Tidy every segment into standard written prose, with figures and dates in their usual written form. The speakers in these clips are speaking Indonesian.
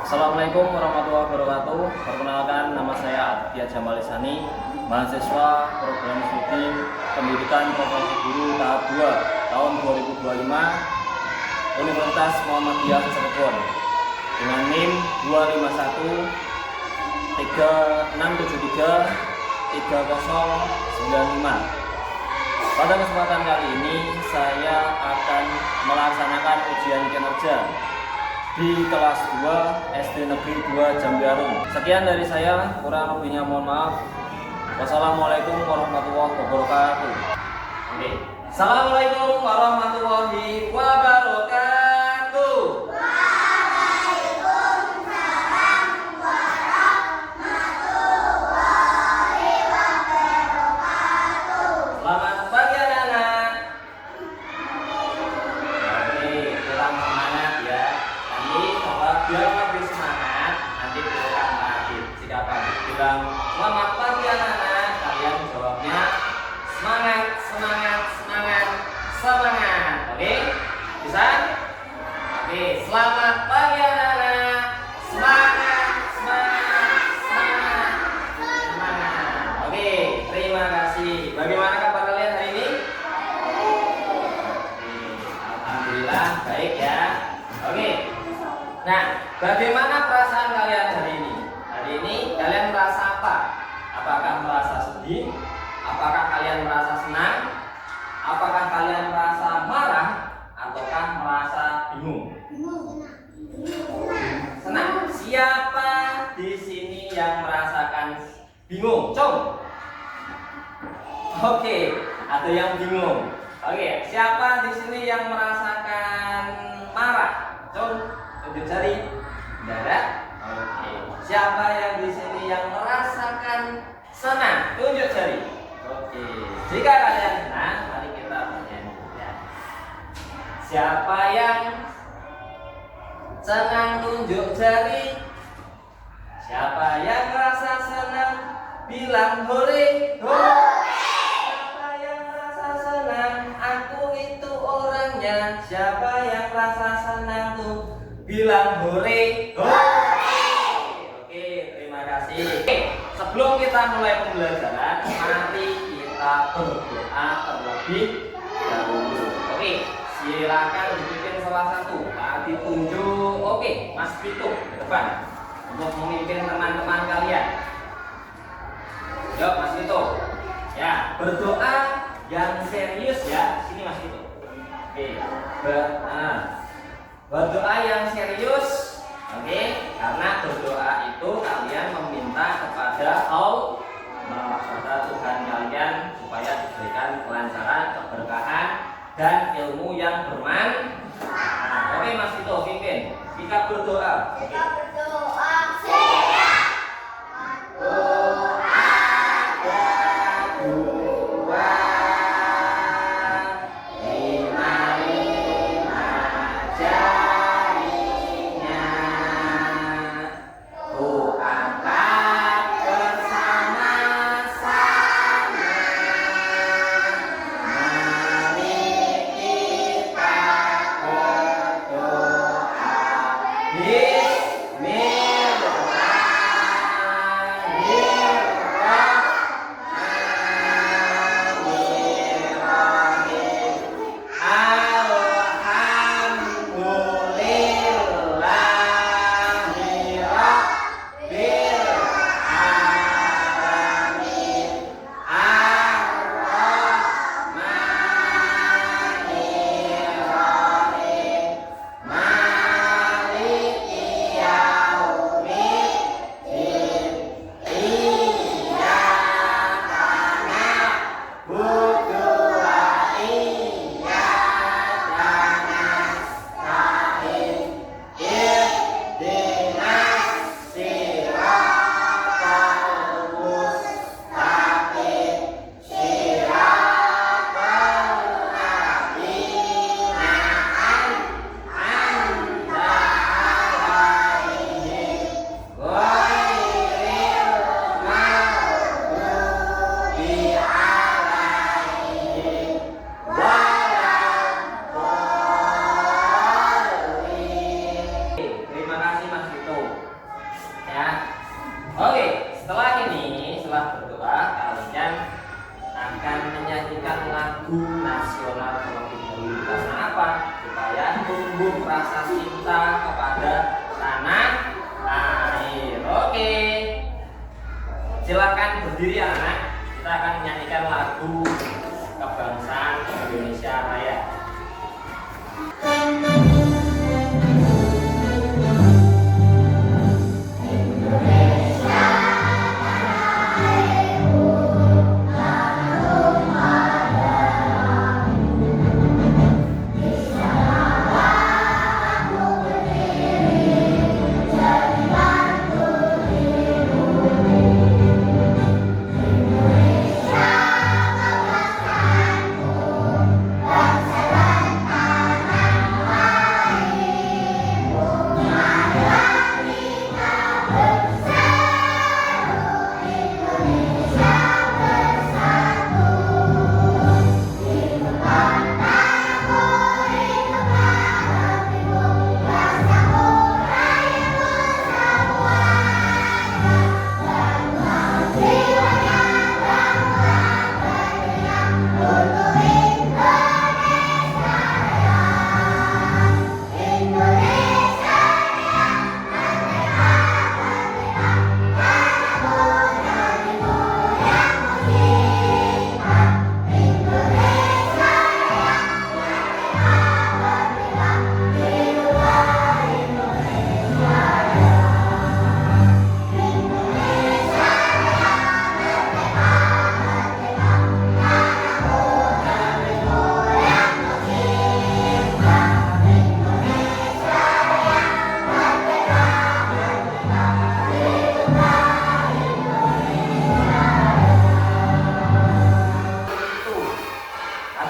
Assalamualaikum warahmatullahi wabarakatuh. Perkenalkan, nama saya Aditya Jamal Lisani, mahasiswa program studi pendidikan profesi guru tahap 2 tahun 2025 Universitas Muhammadiyah Cirebon dengan NIM 251 3673 3095. Pada kesempatan kali ini saya akan melaksanakan ujian kinerja di kelas 2 SD Negeri 2 Jambiarum. Sekian dari saya, kurang lebihnya mohon maaf. Wassalamualaikum warahmatullahi wabarakatuh. Oke. Assalamualaikum warahmatullahi wabarakatuh. Selamat pagi anak-anak. Oke, kurang semangat ya. Nanti coba biar lebih semangat, nanti bukan pagi. Jika pagi bilang selamat pagi anak-anak, kalian jawabnya semangat, semangat, semangat, semangat. Oke? Bisa? Oke, selamat pagi anak-anak. Semangat, semangat, semangat, semangat. Oke, terima kasih. Bagaimana kabar kalian hari ini? Alhamdulillah baik ya. Oke. Nah, bagaimana perasaan kalian hari ini? Hari ini kalian merasa apa? Apakah merasa sedih? Apakah kalian merasa senang? Apakah kalian merasa marah? Ataukah merasa bingung? Senang. Siapa di sini yang merasakan bingung? Coba. Oke, ada yang bingung. Oke, siapa di sini yang merasakan marah? Coba tunjuk jari. Tidak ada? Oke. Siapa yang di sini yang merasakan senang? Tunjuk jari. Oke. Jika kalian senang, mari kita bernyanyi ya. Siapa yang senang tunjuk jari? Siapa yang merasa senang? Bilang hore, hore. Aku itu orangnya. Siapa yang rasa senang tuh bilang hore, hore. Oke, terima kasih. Oke, sebelum kita mulai pembelajaran, mari kita berdoa terlebih dahulu. Oke, silakan dibikin salah satu. Pak ditunjuk. Oke, Mas Vito ke depan untuk memimpin teman-teman kalian. Yuk, Mas Vito. Ya, berdoa yang serius ya. Sini Mas Vito. Oke. Berdoa yang serius. Oke, karena berdoa itu kalian meminta kepada Allah, kepada Tuhan kalian supaya diberikan kelancaran, keberkahan dan ilmu yang bermanfaat. Oke Mas Vito, pimpin. Kita berdoa. Oke. Berdoa siap. rasa cinta kepada tanah air. Oke, silakan berdiri anak. Kita akan menyanyikan lagu kebangsaan Indonesia Raya.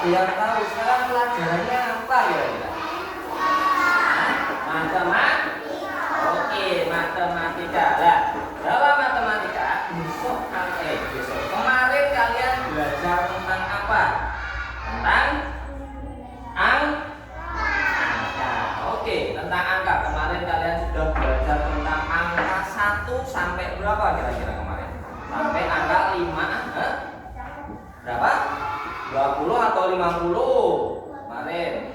Yang tahu sekarang pelajarannya apa ya? Matematika. Oke, matematika. Lah, dalam matematika besok kemarin kalian belajar tentang apa? Tentang angka. Oke, tentang angka. Kemarin kalian sudah belajar tentang angka 1 sampai berapa kira-kira kemarin? Sampai angka 5. Berapa? 20 atau 50 kemarin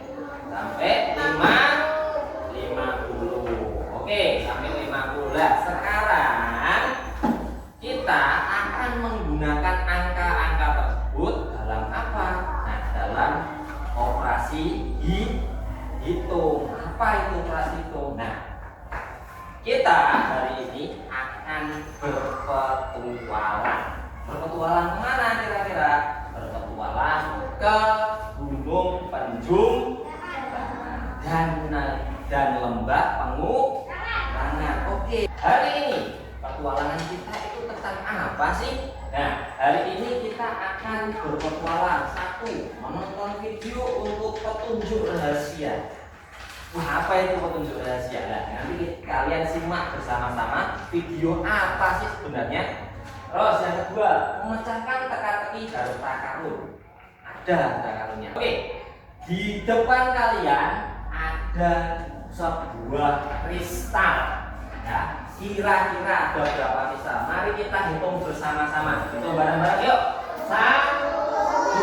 sampai 50. Oke, sampai 50. Lah, sekarang kita akan menggunakan angka-angka tersebut dalam apa? Nah, dalam operasi hitung. Apa itu operasi hitung? Nah, kita hari ini akan berpetualang. Berpetualang kemana kira-kira? Berpetualang ke Gunung Penjung dan Lembah Pengurangan. Oke, hari ini petualangan kita itu tentang apa sih? Nah, hari ini kita akan berpetualang. 1. Menonton video untuk petunjuk rahasia. Wah, apa itu petunjuk rahasia? Nah, nanti kalian simak bersama-sama video apa sih sebenarnya. Terus yang kedua, memecahkan teka-teki harta karun. Ada harta karunnya. Oke, di depan kalian ada sebuah kristal. Ya, kira-kira ada berapa kristal? Mari kita hitung bersama-sama. Hitung bareng-bareng yuk. 1,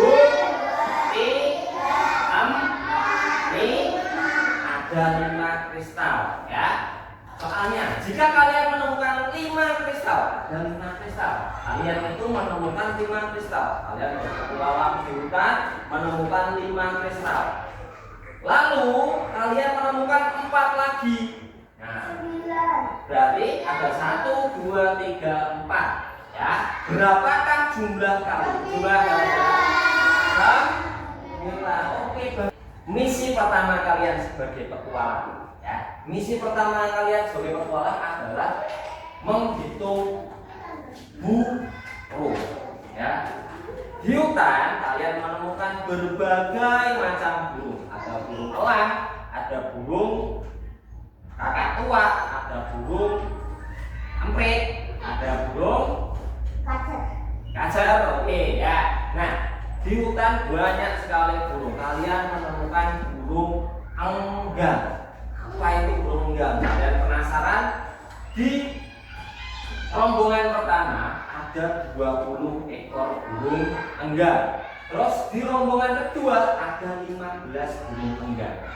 2, 3, 4, 5. Ada 5 kristal. Ya. Soalnya, jika kalian menemukan 5 kristal, ada 5 kristal, kalian itu menemukan 5 kristal. Kalian berpetualang di hutan, menemukan 5 kristal. Lalu, kalian menemukan 4 lagi. Nah, berarti ada 1, 2, 3, 4. Ya, berapakah jumlah kalian? Jumlah kalian? 9. Oke, misi pertama kalian sebagai petualang. Ya, misi pertama kalian sebagai petualang adalah menghitung burung. Ya, di hutan kalian menemukan berbagai macam burung. Ada burung elang, ada burung kakak tua, ada burung emprit, ada burung kacer. Oke, ya. Nah, di hutan banyak sekali burung. Kalian menemukan burung enggang. Apa itu burung enggang? Kalian penasaran? Di rombongan pertama ada 20 ekor burung enggang. Terus di rombongan kedua ada 15 burung enggang.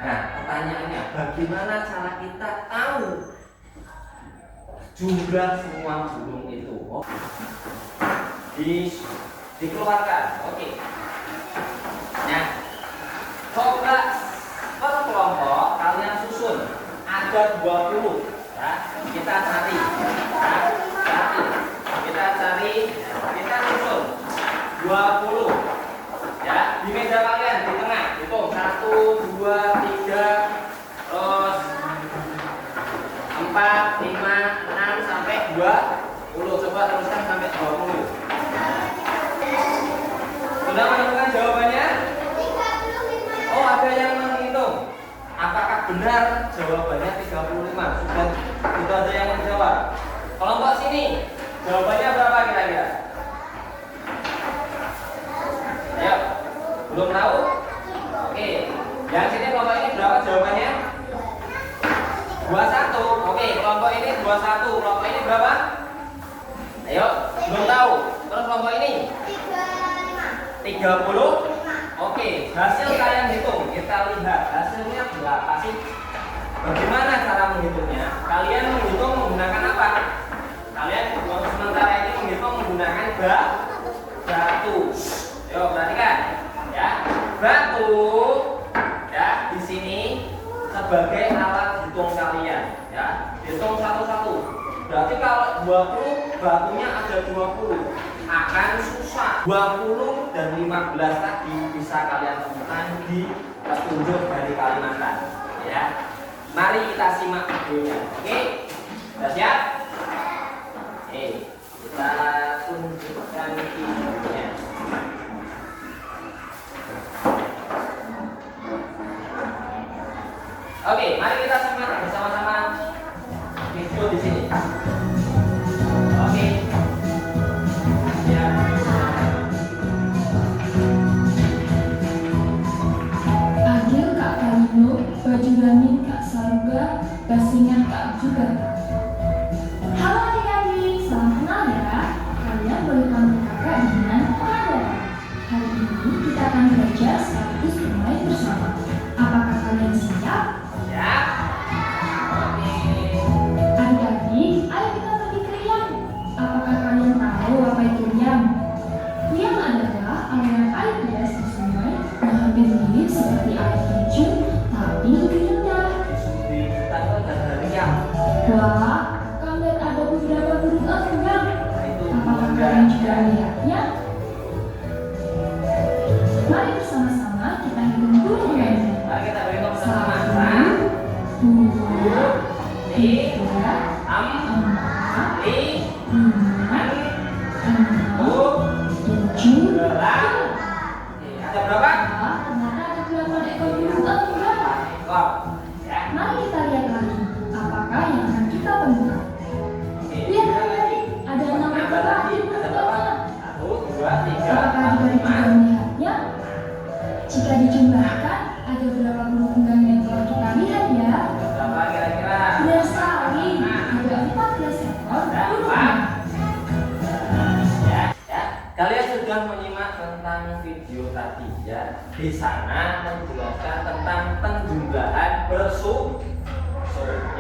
Nah, pertanyaannya, bagaimana cara kita tahu jumlah semua burung itu? Oh, dikeluarkan. Oke. Nah, coba per kelompok kalian susun. Ada 20. Ya, kita cari. Ya, kita cari, kita susun 20. Ya, di meja kalian di tengah. Hitung 1, 2, 3, terus 4, 5, 6 sampai 20. Coba teruskan sampai 20. Sudah menemukan jawabannya? Oh, ada yang menghitung. Apakah benar jawabannya 35? Sudah ada yang menjawab. Kelompok sini, jawabannya berapa kira-kira? Ayo, belum tahu? Oke, yang sini kelompok ini berapa jawabannya? 21. Oke, kelompok ini 21. Kelompok ini berapa? Ayo, belum tahu. Terus kelompok ini? 30. Oke, hasil kalian hitung. Kita lihat hasilnya berapa sih? Bagaimana cara menghitungnya? Kalian menghitung menggunakan apa? Kalian sementara ini menghitung menggunakan batu. Yuk, perhatikan. Ya, batu ya di sini sebagai alat hitung kalian. Ya, hitung satu-satu. Berarti kalau 20 batunya ada 20. Akan susah. 20 dan 15 tadi bisa kalian temukan di petunjuk dari Kalimantan. Ya, mari kita simak videonya. Oke, sudah siap? Oke, kita tunjukkan videonya. Oke, mari kita simak bersama-sama video di sini. Oke. Adil Kak Kalino, baju Ramin Kak Saruga, basingan Kak juga. Halo adik-adik, salam kenal ya. Kalian boleh panggil kakak dengan Panada. Hari ini kita akan belajar sekaligus bermain bersama. Apakah kalian siap? Ya. Oke. Adik-adik, ayo kita pergi ke Riam. Apakah kalian tahu apa itu Riam? Riam adalah aliran air deras di sungai yang hampir mirip seperti air terjun, tapi lebih rendah. Di hutan itu ada riang. Wah, kalian ada beberapa burung enggang. Itu Apakah kalian juga melihatnya? Mari bersama-sama kita hitung burungnya ini. Mari kita berhitung bersama. 1, 2, 3, 4, 5, 6, 7, 8. Ada berapa? Ternyata ada 8 ekor burung enggang. Ekor. Ya. Mari kita lihat lagi, apakah yang akan kita temukan. Oke. Lihat adik-adik, ada 6 ekor lagi burung Ada berapa? enggang. 1, 2, 3, Apakah 4, adik-adik 5. juga melihatnya? Jika dijumlahkan, ada berapa burung enggang yang telah kita lihat ya? Berapa kira-kira? Benar sekali, ada 14 ekor burung enggang. Ya, ya. Kalian sudah menyimak tentang video tadi ya. Di sana menjelaskan tentang penjumlahan bersusun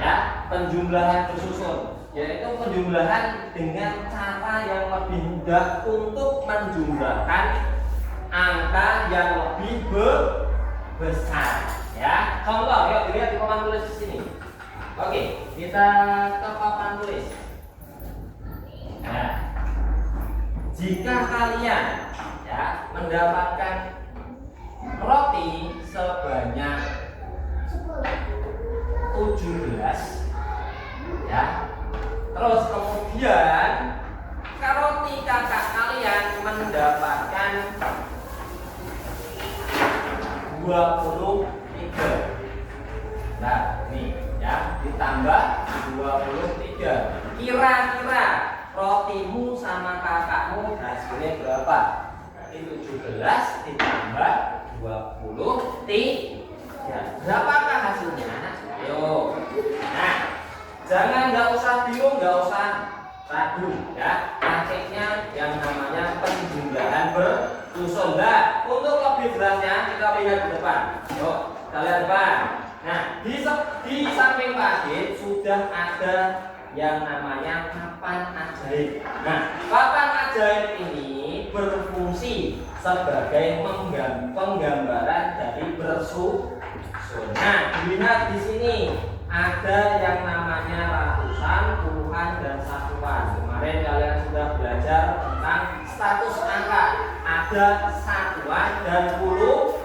ya, penjumlahan bersusun yaitu penjumlahan dengan cara yang lebih mudah untuk menjumlahkan angka yang lebih besar ya. Contoh, yuk dilihat di papan tulis di sini. Oke, kita ke papan tulis. Nah, jika kalian ya mendapatkan roti sebanyak 17 ya, terus kemudian roti kakak kalian mendapatkan 23. Nah, ini ya ditambah 23. Kira-kira rotimu sama kakakmu hasilnya berapa? Berarti 17 ditambah 23. Berapakah hasilnya? Ayo. Nah, jangan nggak usah bingung, nggak usah ragu ya. Prakteknya yang namanya penjumlahan bersusun. Nah, untuk lebih jelasnya kita lihat di depan. Yuk. kalian paham? Nah, di samping Pak Adit sudah ada yang namanya papan ajaib. Nah, papan ajaib ini berfungsi sebagai penggambaran dari bersusun. Nah, dilihat di sini ada yang namanya ratusan, puluhan, dan satuan. Kemarin kalian sudah belajar tentang status angka. Ada satuan dan puluhan.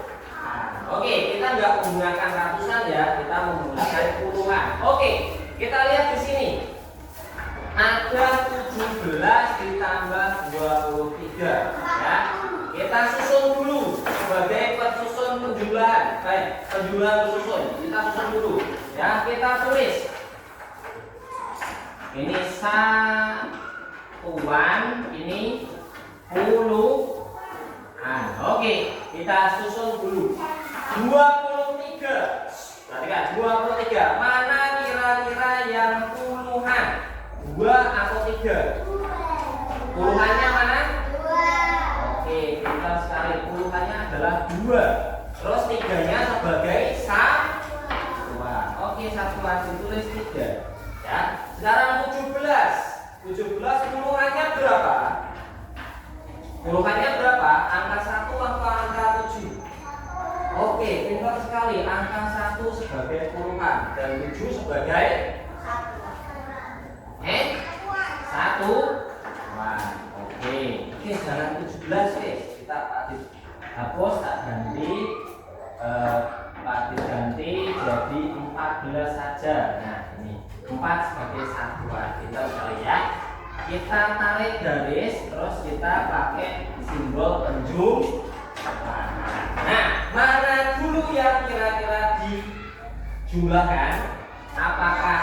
Oke, kita nggak menggunakan ratusan ya, kita menggunakan puluhan. Oke, kita lihat di sini. Ada 17 ditambah 23 ya. Kita susun dulu sebagai pensusun penjumlahan. Baik, penjumlahan susun. Kita susun dulu ya, kita tulis. Ini satuan, ini puluhan. Oke, kita susun dulu. 23. Perhatikan 23. Mana kira-kira yang puluhan? 2 atau 3? Puluhannya mana? 2. Oke, pintar sekali. Puluhannya adalah 2. Terus 3-nya sebagai satuan. Oke, satuan ditulis 3. Ya. Sekarang 17. 17 puluhannya berapa? Puluhannya berapa? Angka 1 atau angka 7? Oke, pintar sekali. Angka 1 sebagai puluhan dan 7 sebagai satuan. Oke, jangan 17 guys. Kita hapus, tak ganti. Ganti jadi 14 saja. Nah, ini 4 sebagai satuan. Kita sekali ya. Kita tarik garis, terus kita pakai simbol penjumlahan. Nah, mana dulu yang kira-kira dijumlahkan? Apakah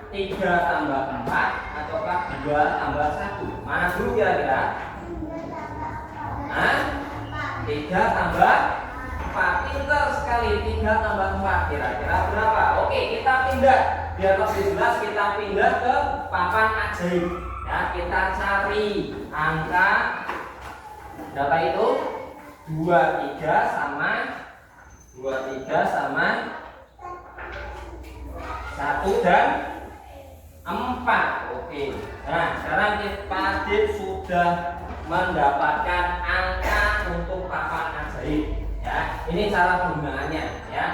3 tambah 4 ataukah 2 tambah 1? Mana dulu kira-kira? 3 tambah 4. Pintar sekali. 3 tambah 4 kira-kira berapa? Oke, kita pindah. Biar lebih jelas kita pindah ke papan ajaib. Ya, kita cari angka berapa itu? 23 sama 1 dan 4. Oke. Nah, sekarang Pak Adit sudah mendapatkan angka untuk papan ajaib. Ya, ini cara penggunaannya. Ya,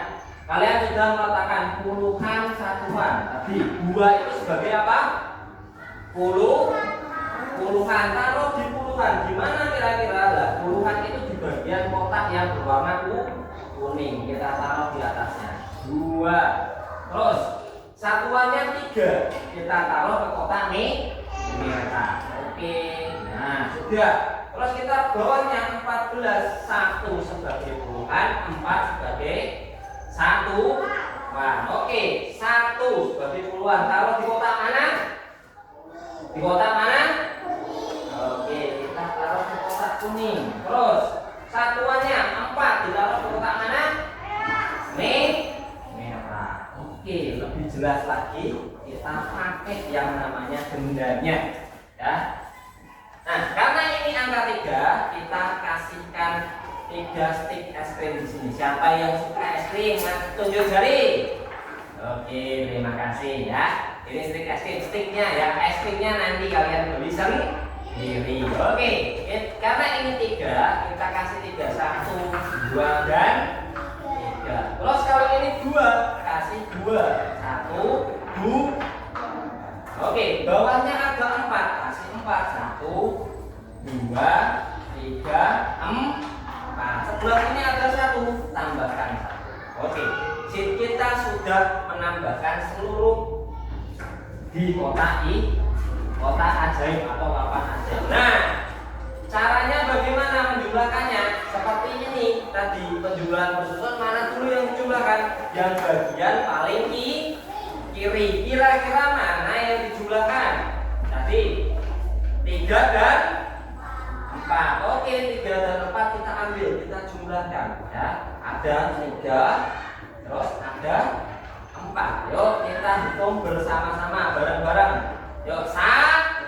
kalian sudah meletakkan puluhan, satuan. Tadi 2 itu sebagai apa? Puluhan. Taruh di puluhan. Gimana kira-kira? Lah, puluhan itu di bagian kotak yang berwarna kuning. Kita taruh di atasnya. 2. Terus satuannya 3. Kita taruh ke kotak merah. Oke. Nah, sudah. Terus kita bawahnya 14. 1 sebagai puluhan, 4 sebagai satuan. Oke, 1 sebagai puluhan. Taruh di kotak mana? Di kotak mana? Oke, kita taruh di kotak kuning. Terus satuannya 4 ditaruh di kotak mana? Merah. Oke, lebih jelas lagi kita pakai yang namanya gendanya. Ya. Nah, karena ini angka 3, kita kasihkan 3 stik es krim di sini. Siapa yang suka es krim? Tunjuk jari. Oke, terima kasih ya. Ini stik es krim, stiknya ya. Es krimnya nanti kalian beli sendiri. Oke, karena ini 3, kita kasih 3. 1, 2, dan 3. Terus kalau ini 2, kasih 2. 1, 2. Oke, bawahnya ada 4, kasih 4. 1, 2, 3, 4. Sebelah ini ada 1, tambahkan 1. Oke, kita sudah menambahkan seluruh di kotak ajaib atau papan ajaib. Nah, caranya bagaimana menjumlahkannya? Seperti ini tadi, penjumlahan bersusun. Mana dulu yang dijumlahkan? Yang bagian paling kiri. Kira-kira mana yang dijumlahkan? Tadi 3 dan 4. Oke, 3 dan 4 kita ambil, kita jumlahkan ya. Ada 3, terus ada 4. Yuk kita hitung bersama-sama, bareng-bareng. Yuk, 1,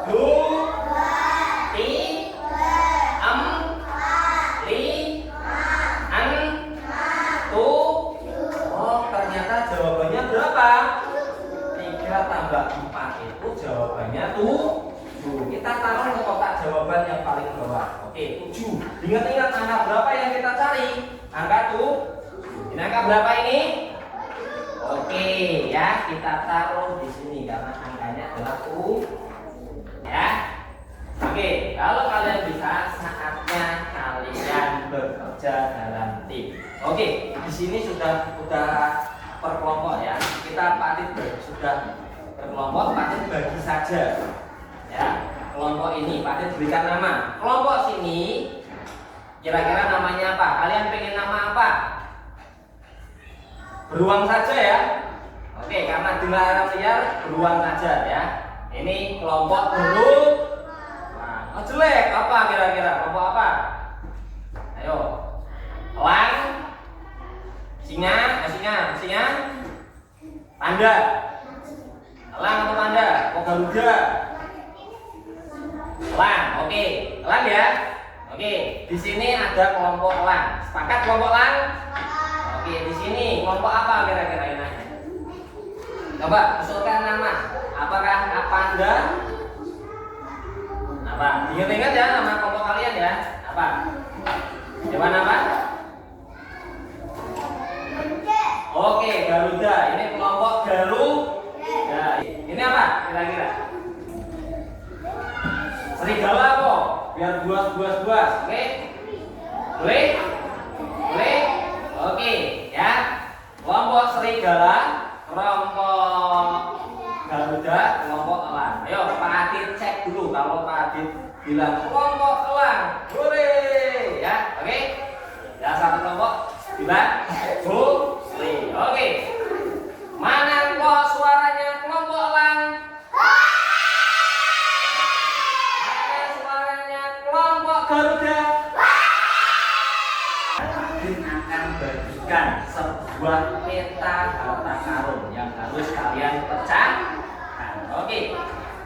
2, 3, 4, 5, 6, 7, tambah 4 itu jawabannya 7. Kita taruh ke kotak jawaban yang paling bawah. Oke, 7. Ingat-ingat angka berapa yang kita cari? Angka 7. Ini angka berapa ini? Oke, ya, kita taruh di sini karena angkanya adalah 7. Ya. Oke, kalau kalian bisa, saatnya kalian bekerja dalam tim. Oke, di sini sudah per kelompok ya. Kita sudah berkelompok, Patit bagi saja. Ya, kelompok ini Patit berikan nama. Kelompok sini kira-kira namanya apa? Kalian pengen nama apa? Beruang saja ya. Oke, karena dilarang liar, beruang saja ya. Ini kelompok beruang. Oh, jelek apa kira-kira? Kelompok apa? Ayo. Elang, singa, panda. Elang atau panda? Oh, garuda. Elang, oke. Elang ya. Oke, di sini ada kelompok elang. Sepakat kelompok elang? Oke, di sini kelompok apa kira-kira enaknya? Coba usulkan nama. Apakah panda? Apa? Ingat-ingat ya nama kelompok kalian ya. Apa? Jawaban apa? Oke, Garuda. Ini kelompok Garuda. Ini apa kira-kira? Serigala kok. Biar buas. Oke? Boleh? Oke, ya. Kelompok serigala, kelompok Garuda, kelompok elang. Ayo Pak Adit cek dulu kalau Pak Adit bilang kelompok elang. Boleh, ya. Oke. Ya, satu kelompok bilang boleh. Oke. Mana kok suaranya kelompok elang? Mana suaranya kelompok Garuda? Adit akan bagikan sebuah peta harta karun yang harus kalian pecahkan. Oke,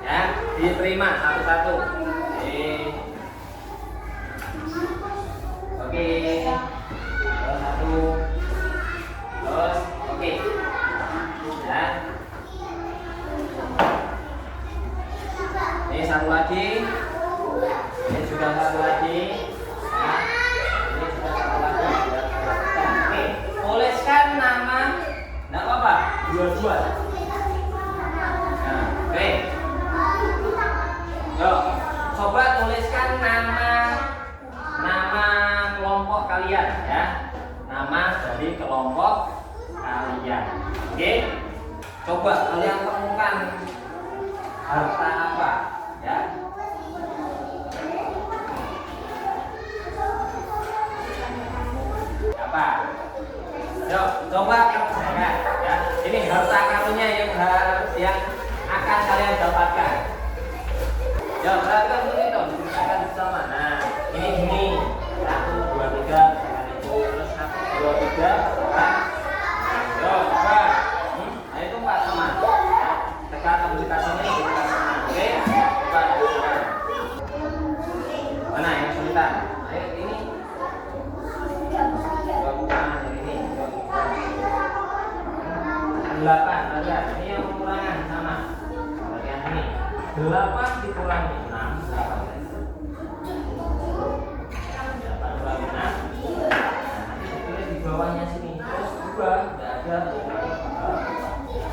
ya, diterima satu-satu. Oke, terus satu, terus, oke, ya. Ini satu lagi, ini juga satu lagi. Nah, ini juga satu lagi. Oke, tuliskan nama, enggak apa-apa, dua-dua. Nah, oke. Yuk, coba tuliskan nama kelompok kalian ya. Nama dari kelompok kalian. Oke. Coba kalian temukan harta apa ya? Apa? Yuk, coba kerjakan ya. Ini harta karunnya yang akan kalian dapatkan. Ya, perhatikan dulu itu, diceritakan bersama. Nah, ini 1, 2, 3, itu terus 1, 2, 3, yo, coba. Nah, itu 4 sama. Tekan aplikasinya kita sama. Oke, coba. Mana yang kesulitan? Ayo ini. Coba bukan ini. 8, lihat. Ini yang pengurangan sama. Bagian ini. 8 dikurangi 6, 8. 8 kurangi 6. Nanti ditulis di bawahnya sini. Terus 2, tidak ada.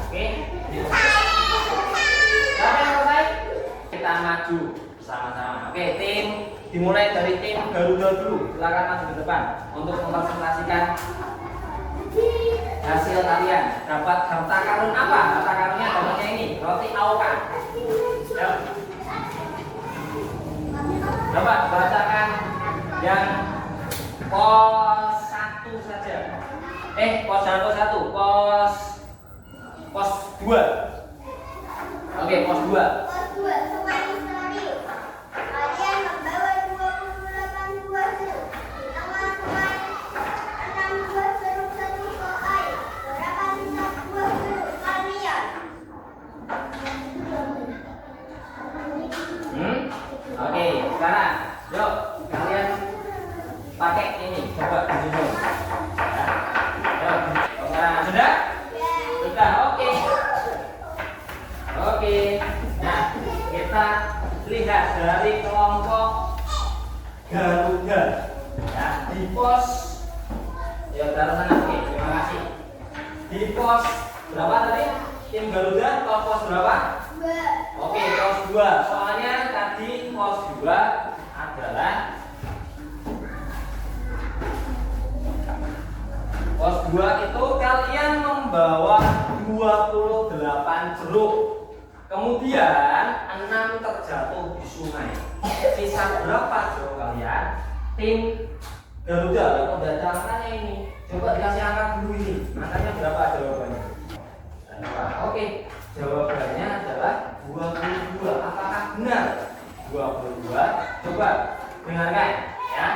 Oke. Siapa yang selesai? Kita maju bersama-sama. Oke, tim dimulai dari tim Garuda dulu. Silakan maju ke depan untuk mempresentasikan hasil kalian. Dapat harta karun apa? Harta karunnya gambarnya ini, roti Auka. Yuk. Coba bacakan yang pos 1 saja. Jangan pos 1, pos 2. Oke, pos 2. Semuanya sekali. Kalian membawa 28 buah jeruk. Teman-teman 6 buah jeruk, 1 koai. Berapa sisa buah jeruk kalian? Oke, sekarang yuk kalian pakai ini, coba disusun. Ya. Yuk, sudah? Sudah, oke. kita lihat dari kelompok Garuda ya, di pos ya taruh sana. Oke, terima kasih. Di pos berapa tadi? Tim Garuda atau pos berapa? 2. Oke, pos 2. Soalnya tadi pos 2 adalah pos 2 itu kalian membawa 28 jeruk. Kemudian 6 terjatuh di sungai. Sisa berapa jeruk kalian? Tim Garuda atau baca angkanya ini. Coba dikasih angka dulu ini. Angkanya berapa jawabannya? Oke, jawabannya adalah 22. Apakah benar? 22. Coba dengarkan ya.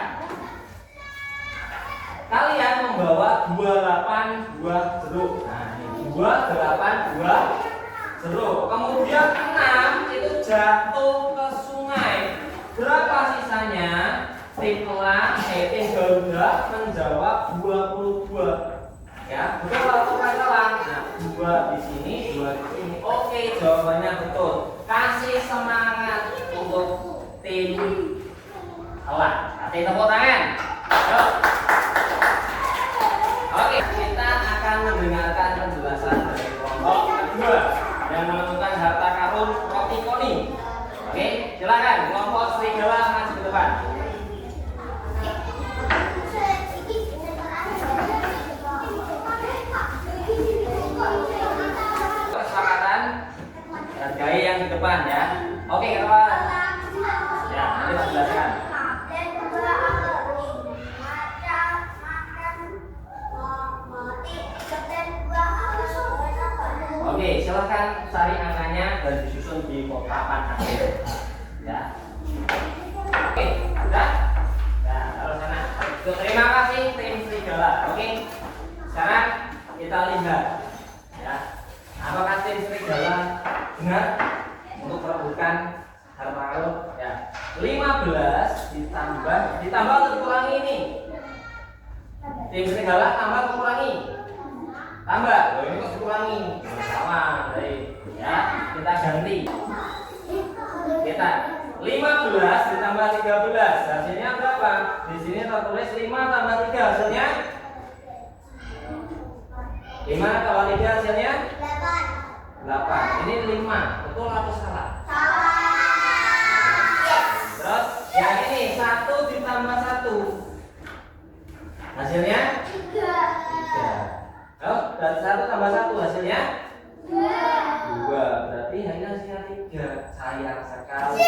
Kalian membawa 28 buah jeruk. Nah, ini 28 buah jeruk. Kemudian 6 itu jatuh ke sungai. Berapa sisanya? Tim Garuda menjawab 22. Ya, betul atau salah? Nah, 2 di sini, 2 di sini. Oke, jawabannya betul. Kasih semangat untuk tim Elang. Kasih tepuk tangan. Yuk. Oke, kita akan mendengarkan penjelasan dari kelompok kedua yang menemukan harta karun roti koni. Oke, silakan kelompok serigala maju ke depan. Kesepakatan hargai yang di depan ya. Oke, kawan. Ya, nanti saya jelaskan. Oke, silahkan cari angkanya dan disusun di papan akhir. Ya. Oke, sudah. Ya, taruh sana. Terima kasih tim serigala. Oke. Sekarang kita lihat ya. Apakah tim serigala benar untuk merebutkan harta karun? Ya. 15 ditambah atau dikurangi ini? Tim serigala tambah atau kurangi? Tambah. Oh, ini kok dikurangi? Sama dari ya. Kita ganti. Kita 15 ditambah 13 hasilnya berapa? Di sini tertulis 5 tambah 3 hasilnya 5 tambah 3 hasilnya 8. Ini 5. Betul atau salah? Terus yang ini 1 ditambah 1 hasilnya 3. Oh, dari 1 tambah 1 hasilnya 2. Berarti hanya hasilnya 3. Sayang sekali.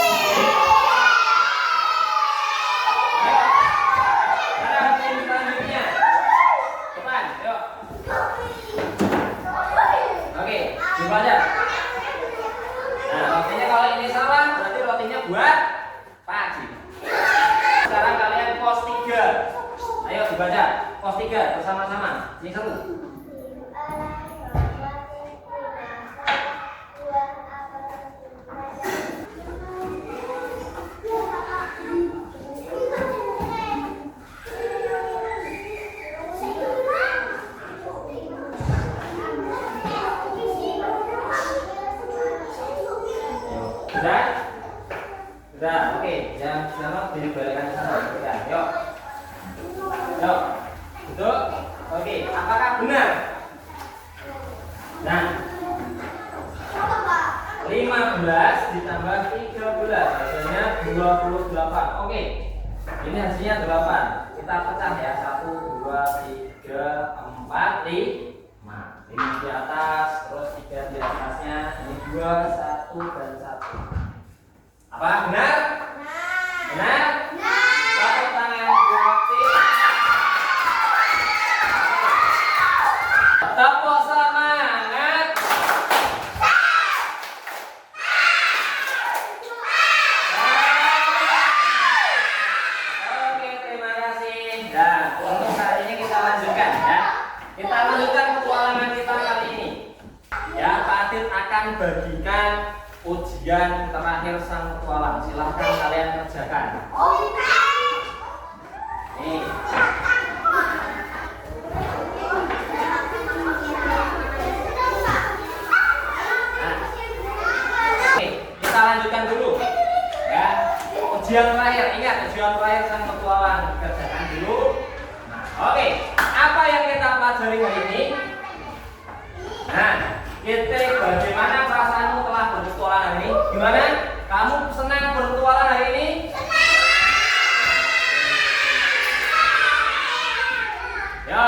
Sekarang hasil selanjutnya. Depan, yuk. Oke, dibaca. Nah, rotinya kalau ini salah, berarti rotinya buat Pakcik. Sekarang kalian pos 3. Ayo dibaca. Pos 3 bersama-sama. Ini seru. Sudah, oke. Yang pertama dibalikan ke sana. Ya, yuk. Yuk. Betul? Oke, apakah benar? Nah, 15 ditambah 13 hasilnya 28. Oke. Ini hasilnya 8. Kita pecah ya. 1 2 3 4 5. Ini di atas, terus 3 di atasnya. Ini 2 1 dan 1. Apa benar? Benar? Tepuk tangan buat tim. Tepuk semangat. Oke, terima kasih. Dan untuk saat ini kita lanjutkan ya. Kita lanjutkan petualangan kita kali ini. Ya, Pak Adit akan bagikan ujian terakhir sang petualang. Silahkan kalian kerjakan. Nih. Nah. Oke, kita lanjutkan dulu. ujian terakhir. Ingat, ujian terakhir sang petualang kerjakan dulu. Nah, oke. Apa yang kita pelajari hari ini? Nah, kita bagaimana perasaanmu telah berpetualang hari ini? Gimana? Kamu senang berpetualang hari ini? Yo,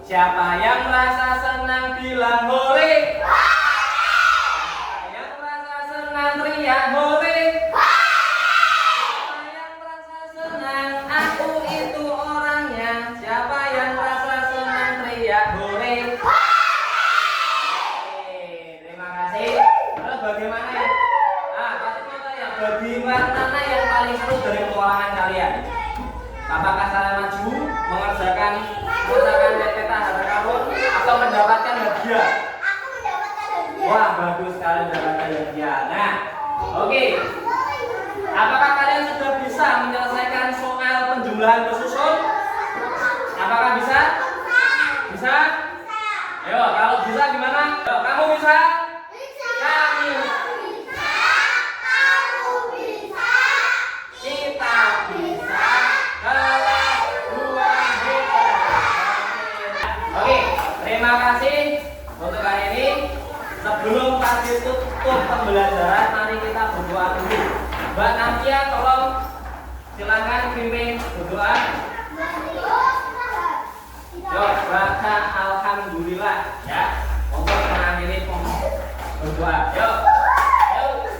siapa yang merasa senang bilang hore? Siapa yang merasa senang teriak hore? Siapa yang merasa senang aku itu orangnya? Siapa yang merasa senang teriak hore? Oke, terima kasih. Lalu bagaimana ya? Nah, pasti mau tanya, bagaimana yang paling seru dari petualangan kalian? Apakah kalian maju, mengerjakan peta harta karun, atau mendapatkan hadiah? Aku mendapatkan hadiah. Wah, bagus sekali mendapatkan hadiah. Nah, oke. Apakah kalian sudah bisa menyelesaikan soal penjumlahan bersusun? Apakah bisa? Bisa? Ayo, kalau bisa gimana? Ayo, kamu bisa? Kami. Kita bisa. Kelas 2 hebat. Oke, terima kasih untuk kali ini. Sebelum kami tutup pembelajaran, mari kita berdoa dulu. Mbak Nadia, tolong silakan pimpin berdoa. Yo, baca alhamdulillah ya untuk mengakhiri berdoa. Yo,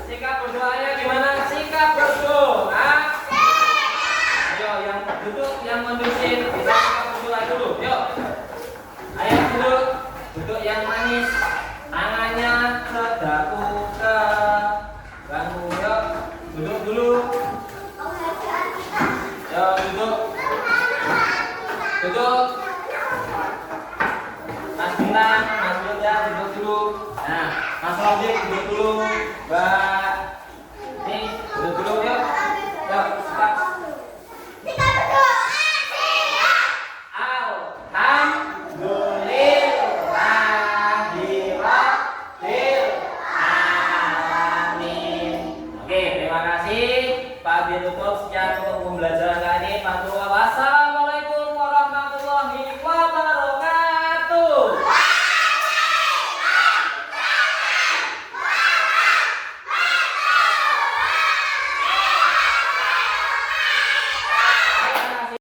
sikap berdoanya gimana? Sikap berdoa. Ayo, yang duduk, yang kondusif bisa sikap berdoa dulu. Yuk, ayo duduk yang manis. Tangannya sedaku ke bangku. Yuk, duduk dulu. Yuk, duduk. Mas Bintang, Mas Yoga duduk dulu. Nah, Mas Rodik duduk dulu.